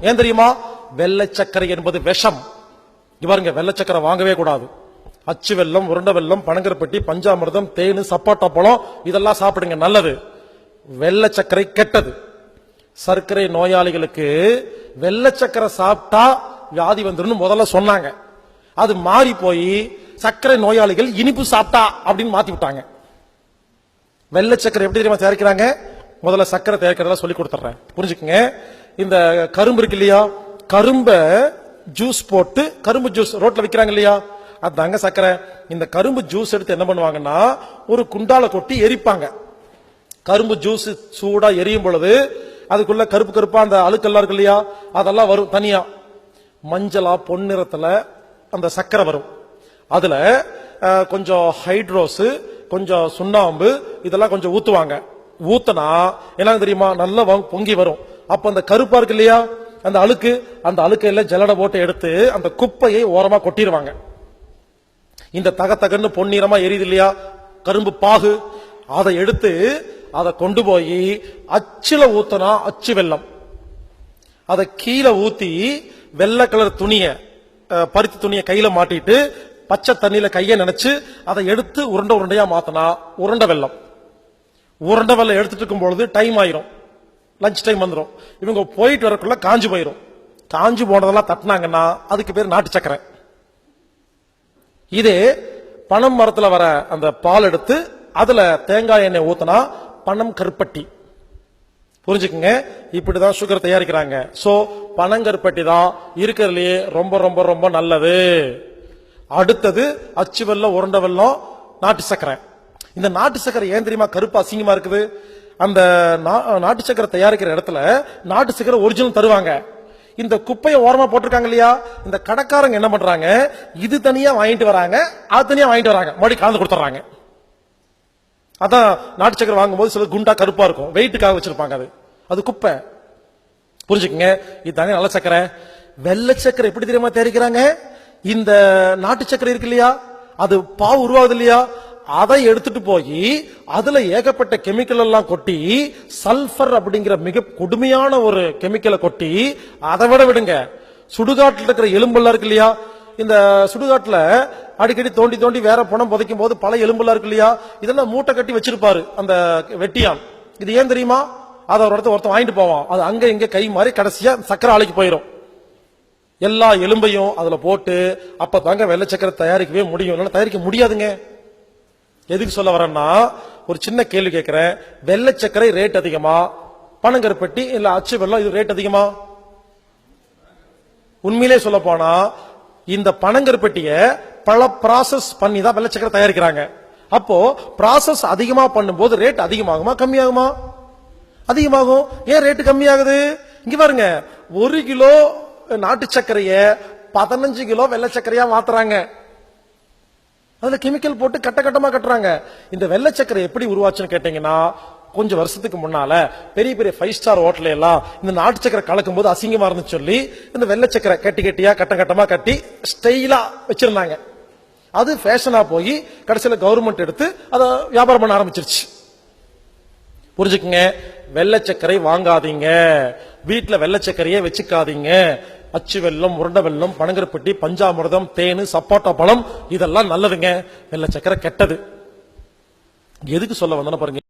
ஏன் தெரியுமா? வெள்ளை சர்க்கரை என்பது விஷம். பாருங்க, வெள்ளை சர்க்கரை வாங்கவே கூடாது. அச்சு வெல்லம், உருண்டை வெல்லம், பனங்கருப்பட்டி, பஞ்சாமிர்தம், தேனு, சப்பாட்டா பழம் இதெல்லாம் சாப்பிடுங்க, நல்லது. வெள்ளை சர்க்கரை கெட்டது. சர்க்கரை நோயாளிகளுக்கு வெள்ளை சர்க்கரை சாப்பிட்டா வியாதி வந்துடும் முதல்ல சொன்னாங்க. அது மாறி போய் சர்க்கரை நோயாளிகள் இனிப்பு சாப்பிட்டா அப்படின்னு மாத்தி விட்டாங்க. வெள்ளை சர்க்கரை எப்படி தெரியுமா தயாரிக்கிறாங்க? முதல்ல சர்க்கரை தயாரிக்கிறதா சொல்லி கொடுத்துறேன், புரிஞ்சுக்குங்க. இந்த கரும்பு இருக்கு இல்லையா, கரும்ப ஜூஸ் போட்டு, கரும்பு ஜூஸ் ரோட்ல விற்கிறாங்க இல்லையா, அதுதாங்க சர்க்கரை. இந்த கரும்பு ஜூஸ் எடுத்து என்ன பண்ணுவாங்கன்னா ஒரு குண்டால கொட்டி எரிப்பாங்க. கரும்பு ஜூஸ் சூடா எரியும் பொழுது அதுக்குள்ள கருப்பு கருப்பா அந்த அழுக்கெல்லாம் இருக்கு இல்லையா, அதெல்லாம் வரும் தனியா. மஞ்சளா பொன்னிறத்துல அந்த சர்க்கரை வரும். அதுல கொஞ்சம் ஹைட்ரோஸ், கொஞ்சம் சுண்ணாம்பு இதெல்லாம் கொஞ்சம் ஊத்துவாங்க. ஊத்தனா என்ன தெரியுமா, நல்லா பொங்கி வரும். அப்ப அந்த கருப்பா இருக்கு இல்லையா, அந்த அழுக்கையில ஜலடை போட்டு எடுத்து அந்த குப்பையை ஓரமா கொட்டிடுவாங்க. இந்த தகன்னு பொன்னிறமா எரியுது இல்லையா கரும்பு பாகு, அதை எடுத்து அதை கொண்டு போய் அச்சுல ஊத்தனா அச்சு வெல்லம், அதை கீழே ஊத்தி வெள்ளை கலர் துணிய, பருத்தி துணிய கையில மாட்டிட்டு பச்சை தண்ணியில கைய நினைச்சு அதை எடுத்து உருண்டை உருண்டையா மாத்தனா உருண்டை வெல்லம். உருண்டை வெல்லம் எடுத்துட்டு இருக்கும் பொழுது டைம் ஆயிரும், லஞ்ச் டைம் வந்துடும். இவங்க போயிட்டு வரக்குள்ள காஞ்சு போயிரும். காஞ்சு போனதெல்லாம் தட்டினாங்கன்னா அதுக்கு பேர் நாட்டு சக்கரை. இதே பனம் மரத்துல வர அந்த பால் எடுத்து அதுல தேங்காய் எண்ணெய் ஊத்தினா பனம் கருப்பட்டி. புரிஞ்சுக்குங்க, இப்படிதான் சுகர் தயாரிக்கிறாங்க. சோ பனங்கருப்பட்டி தான் இருக்கிறதுலயே ரொம்ப ரொம்ப ரொம்ப நல்லது. அடுத்தது அச்சு வெல்லம், உருண்டை வெல்லம், நாட்டு சக்கரை. இந்த நாட்டு சக்கரை ஏன் தெரியுமா கருப்பு அசிங்கமா இருக்குது? அந்த நாட்டு சக்கரை தயாரிக்கிற இடத்துல நாட்டு சக்கரை ஒரிஜினல் தருவாங்க. இந்த குப்பையை ஓரமா போட்டிருக்காங்க இல்லையா, இந்த கடைக்காரங்க என்ன பண்றாங்க, இது தனியா வாங்கிட்டு வராங்க, அது தனியா வாங்கிட்டு வராங்க, மறுபடியும் கலந்து கொடுத்துறாங்க. அதான் நாட்டு சக்கரை வாங்கும்போது சில குண்டா கருப்பா இருக்கும், வெயிட்டுக்காக வச்சிருப்பாங்க, அது குப்பை. புரிஞ்சுக்குங்க, இதுதாங்க நல்ல சக்கரை. வெள்ளை சக்கரை எப்படி தெரியுமா தயாரிக்கிறாங்க? இந்த நாட்டு சக்கரை இருக்கு இல்லையா, அது பாவு உருவாகுது இல்லையா, அதை எடுத்துட்டு போய் அதுல ஏகப்பட்ட கெமிக்கல் எல்லாம் கொட்டி, சல்பர் அப்படிங்கிற மிக கொடுமையான ஒரு கெமிக்கலை கொட்டி, அதை விடுங்க, சுடுகாட்டில் இருக்கிற எலும்பெல்லாம் இருக்கு இல்லையா, இந்த சுடுகாட்டுல அடிக்கடி தோண்டி தோண்டி வேற பணம் புதைக்கும் போது பல எலும்பெல்லாம் இருக்கு இல்லையா, இதெல்லாம் மூட்டை கட்டி வச்சிருப்பாரு அந்த வெட்டியான். இது ஏன் தெரியுமா? அதை ஒரு இடத்த ஒருத்தன் வாங்கிட்டு போவான், அது அங்க இங்க கை மாறி கடைசியா சக்கரை ஆலைக்கு போயிடும். எல்லா எலும்பையும் அதுல போட்டு அப்ப தாங்க வெள்ளை சக்கரை தயாரிக்கவே முடியும், தயாரிக்க முடியாதுங்க. எதுக்கு சொல்ல வரேன்னா, ஒரு சின்ன கேள்வி கேட்கிறேன். வெள்ளை சக்கரை ரேட் அதிகமா, பனங்கருப்பட்டி இல்ல அச்சு வெல்லம் இது ரேட் அதிகமா? உண்மையிலே சொல்ல போனா இந்த பனங்கருப்பட்டிய பல ப்ராசஸ் பண்ணி தான் வெள்ளை சக்கரை தயாரிக்கிறாங்க. அப்போ ப்ராசஸ் அதிகமா பண்ணும்போது ரேட் அதிகமாகுமா கம்மியாகுமா? அதிகமாகும். ஏன் ரேட்டு கம்மியாகுது? இங்க பாருங்க, 1 கிலோ நாட்டு சர்க்கரைய 15 கிலோ வெள்ளை சர்க்கரையா மாத்துறாங்க. அதுல கெமிக்கல் போட்டு கட்ட கட்டமா கட்டுறாங்க. இந்த வெள்ளை சர்க்கரை எப்படி உருவாச்சுன்னு கேட்டீங்கன்னா, கொஞ்சம் வருஷத்துக்கு முன்னால பெரிய பெரிய 5 ஸ்டார் ஹோட்டல் எல்லாம் இந்த நாட்டு சக்கரை கலக்கும் போது அசிங்கமா இருந்து சொல்லி இந்த வெள்ளை சக்கரை கட்டி கட்டியா கட்ட கட்டமா கட்டி ஸ்டைலா வச்சிருந்தாங்க. அது ஃபேஷனா போய் கடைசியில கவர்மெண்ட் எடுத்து அதை வியாபாரம் பண்ண ஆரம்பிச்சிருச்சு. புரிஞ்சுக்குங்க, வெள்ளை சக்கரை வாங்காதீங்க, வீட்டுல வெள்ளை சக்கரையே வச்சுக்காதீங்க. அச்சு வெல்லம், உருண்டை வெல்லம், பனங்கருப்பட்டி, பஞ்சாமிர்தம், தேனு, சப்பாட்டா பழம் இதெல்லாம் நல்லதுங்க. வெள்ளை சக்கரை கெட்டது. எதுக்கு சொல்ல வந்தோன்னு பாருங்க.